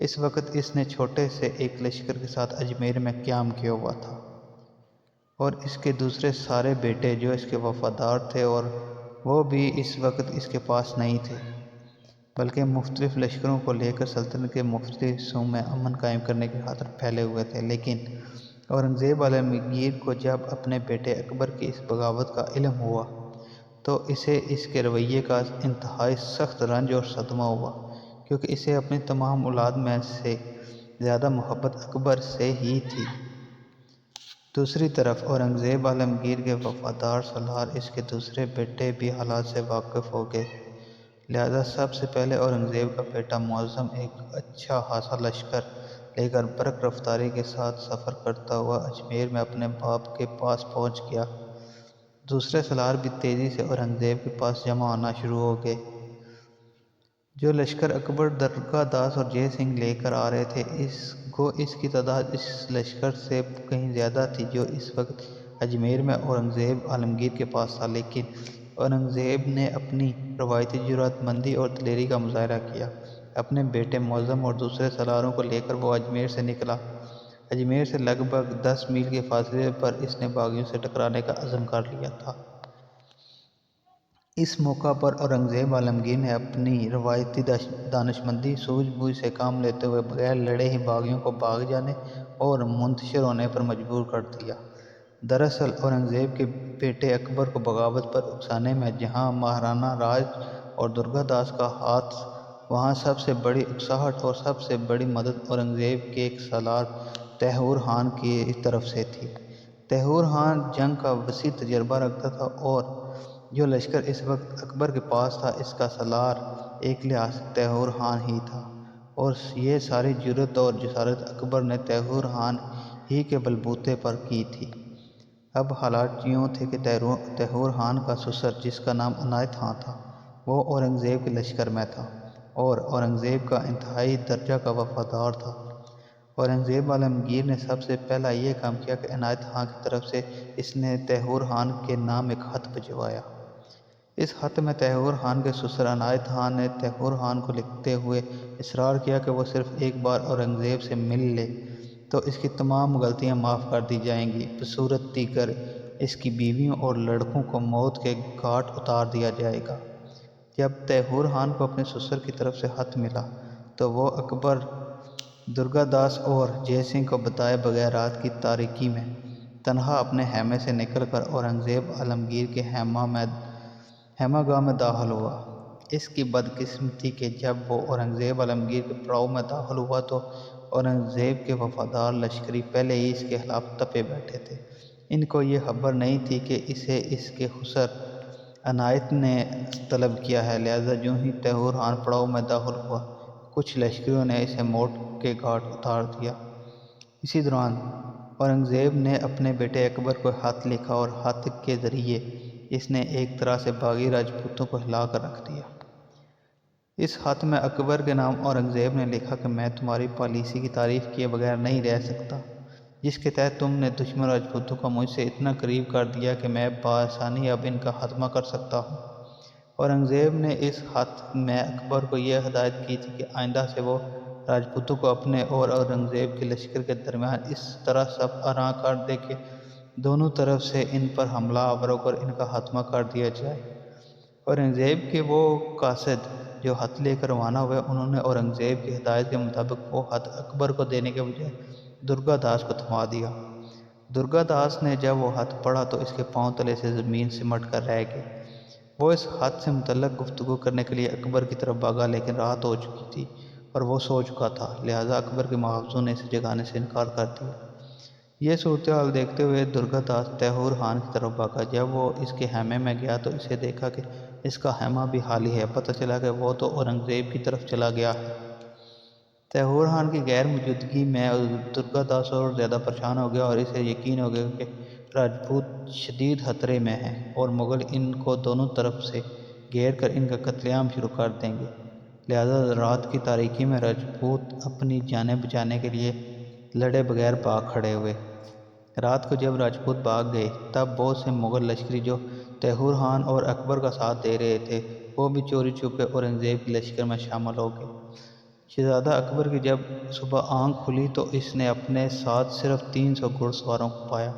اس وقت اس نے چھوٹے سے ایک لشکر کے ساتھ اجمیر میں قیام کیا ہوا تھا، اور اس کے دوسرے سارے بیٹے جو اس کے وفادار تھے اور وہ بھی اس وقت اس کے پاس نہیں تھے، بلکہ مختلف لشکروں کو لے کر سلطنت کے مختلف حصوں میں امن قائم کرنے کی خاطر پھیلے ہوئے تھے۔ لیکن اورنگزیب عالمگیر کو جب اپنے بیٹے اکبر کی اس بغاوت کا علم ہوا تو اسے اس کے رویے کا انتہائی سخت رنج اور صدمہ ہوا، کیونکہ اسے اپنی تمام اولاد میں سے زیادہ محبت اکبر سے ہی تھی۔ دوسری طرف اورنگزیب عالمگیر کے وفادار سالار اس کے دوسرے بیٹے بھی حالات سے واقف ہو گئے، لہذا سب سے پہلے اورنگزیب کا بیٹا معظم ایک اچھا خاصا لشکر لے کر برق رفتاری کے ساتھ سفر کرتا ہوا اجمیر میں اپنے باپ کے پاس پہنچ گیا۔ دوسرے سالار بھی تیزی سے اورنگزیب کے پاس جمع ہونا شروع ہو گئے۔ جو لشکر اکبر درگاہ داس اور جے سنگھ لے کر آ رہے تھے، اس کی تعداد اس لشکر سے کہیں زیادہ تھی جو اس وقت اجمیر میں اورنگزیب عالمگیر کے پاس تھا۔ لیکن اورنگزیب نے اپنی روایتی جرأت مندی اور دلیری کا مظاہرہ کیا۔ اپنے بیٹے معظم اور دوسرے سالاروں کو لے کر وہ اجمیر سے نکلا۔ اجمیر سے لگ بھگ 10 میل کے فاصلے پر اس نے باغیوں سے ٹکرانے کا عزم کر لیا تھا۔ اس موقع پر اورنگزیب عالمگیر نے اپنی روایتی دانشمندی سوجھ بوجھ سے کام لیتے ہوئے بغیر لڑے ہی باغیوں کو بھاگ جانے اور منتشر ہونے پر مجبور کر دیا۔ دراصل اورنگزیب کے بیٹے اکبر کو بغاوت پر اکسانے میں جہاں مہارانا راج اور درگا داس کا ہاتھ، وہاں سب سے بڑی اکساہٹ اور سب سے بڑی مدد اورنگزیب کے ایک سالار تیمور خان کی طرف سے تھی۔ تیمور خان جنگ کا وسیع تجربہ رکھتا تھا اور جو لشکر اس وقت اکبر کے پاس تھا اس کا سالار ایک لحاظ سے تیمور خان ہی تھا، اور یہ ساری جرأت اور جسارت اکبر نے تیمور خان ہی کے بلبوتے پر کی تھی۔ اب حالات یوں تھے کہ تیمور خان کا سسر جس کا نام عنایت خان تھا، وہ اورنگزیب کے لشکر میں تھا اور اورنگزیب کا انتہائی درجہ کا وفادار تھا۔ اورنگزیب عالمگیر نے سب سے پہلا یہ کام کیا کہ عنایت خان کی طرف سے اس نے تیمور خان کے نام ایک خط بھجوایا۔ اس خط میں تیمور خان کے سسر عنایت خان نے تیمور خان کو لکھتے ہوئے اصرار کیا کہ وہ صرف ایک بار اورنگزیب سے مل لے تو اس کی تمام غلطیاں معاف کر دی جائیں گی، بصورت دیگر اس کی بیویوں اور لڑکوں کو موت کے گھاٹ اتار دیا جائے گا۔ جب تیمور خان کو اپنے سسر کی طرف سے خط ملا تو وہ اکبر، درگا داس اور جے سنگھ کو بتائے بغیر رات کی تاریکی میں تنہا اپنے خیمے سے نکل کر اورنگزیب عالمگیر کے خیمہ گاہ میں داخل ہوا۔ اس کی بدقسمتی کہ جب وہ اورنگزیب عالمگیر کے پڑاؤ میں داخل ہوا تو اورنگزیب کے وفادار لشکری پہلے ہی اس کے خلاف تپے بیٹھے تھے۔ ان کو یہ خبر نہیں تھی کہ اسے اس کے خسر عنایت نے طلب کیا ہے، لہذا جو ہی تیمور خان پڑاؤ میں داخل ہوا کچھ لشکریوں نے اسے موت کے گھاٹ اتار دیا۔ اسی دوران اورنگزیب نے اپنے بیٹے اکبر کو خط لکھا اور خط کے ذریعے اس نے ایک طرح سے باغی راجپوتوں کو ہلا کر رکھ دیا۔ اس خط میں اکبر کے نام اورنگزیب نے لکھا کہ میں تمہاری پالیسی کی تعریف کیے بغیر نہیں رہ سکتا، جس کے تحت تم نے دشمن راجپوتوں کو مجھ سے اتنا قریب کر دیا کہ میں بآسانی اب ان کا خاتمہ کر سکتا ہوں۔ اورنگزیب نے اس خط میں اکبر کو یہ ہدایت کی تھی کہ آئندہ سے وہ راجپوتوں کو اپنے اور اورنگزیب کے لشکر کے درمیان اس طرح صف آراں کر دے کہ دونوں طرف سے ان پر حملہ آور کر ان کا خاتمہ کر دیا جائے۔ اورنگزیب کے وہ قاصد جو خط لے کر روانہ ہوئے، انہوں نے اورنگزیب کی ہدایت کے مطابق وہ خط اکبر کو دینے کے بجائے درگا داس کو تھما دیا۔ درگا داس نے جب وہ خط پڑھا تو اس کے پاؤں تلے سے زمین سمٹ کر رہ گئی۔ وہ اس خط سے متعلق گفتگو کرنے کے لیے اکبر کی طرف بھاگا، لیکن رات ہو چکی تھی اور وہ سو چکا تھا، لہذا اکبر کے محافظوں نے اسے جگانے سے انکار کر دیا۔ یہ صورتحال دیکھتے ہوئے درگا داس تیمور خان کی طرف بھاگا۔ جب وہ اس کے خیمے میں گیا تو اسے دیکھا کہ اس کا خیمہ بھی خالی ہے۔ پتہ چلا کہ وہ تو اورنگزیب کی طرف چلا گیا ہے۔ تیمور خان کی غیر موجودگی میں درگا داس اور زیادہ پریشان ہو گیا اور اسے یقین ہو گیا کہ راجپوت شدید خطرے میں ہیں اور مغل ان کو دونوں طرف سے گھیر کر ان کا قتل عام شروع کر دیں گے، لہذا رات کی تاریکی میں راجپوت اپنی جانیں بچانے کے لیے لڑے بغیر بھاگ کھڑے ہوئے۔ رات کو جب راجپوت بھاگ گئے تب بہت سے مغل لشکری جو تیمور خان اور اکبر کا ساتھ دے رہے تھے وہ بھی چوری چھپے اورنگزیب کے لشکر میں شامل ہو گئے۔ شہزادہ اکبر کی جب صبح آنکھ کھلی تو اس نے اپنے ساتھ صرف 300 گھڑ سواروں کو پایا،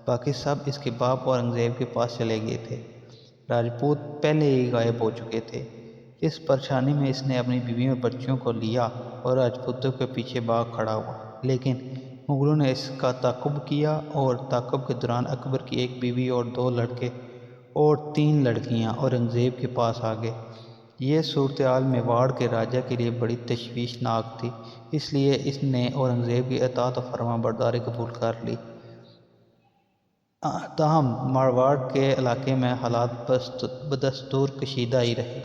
باقی سب اس کے باپ اورنگزیب کے پاس چلے گئے تھے۔ راجپوت پہلے ہی غائب ہو چکے تھے۔ اس پریشانی میں اس نے اپنی بیوی اور بچوں کو لیا اور راجپوتوں کے پیچھے بھاگ کھڑا ہوا، لیکن مغلوں نے اس کا تعاقب کیا اور تعاقب کے دوران اکبر کی ایک بیوی اور 2 لڑکے اور 3 لڑکیاں اورنگزیب کے پاس آ گئے۔ یہ صورتحال میواڑ کے راجا کے لیے بڑی تشویشناک تھی، اس لیے اس نے اورنگزیب کی اطاعت و فرما برداری قبول کر لی۔ تاہم میواڑ کے علاقے میں حالات بدستور کشیدہ ہی رہے۔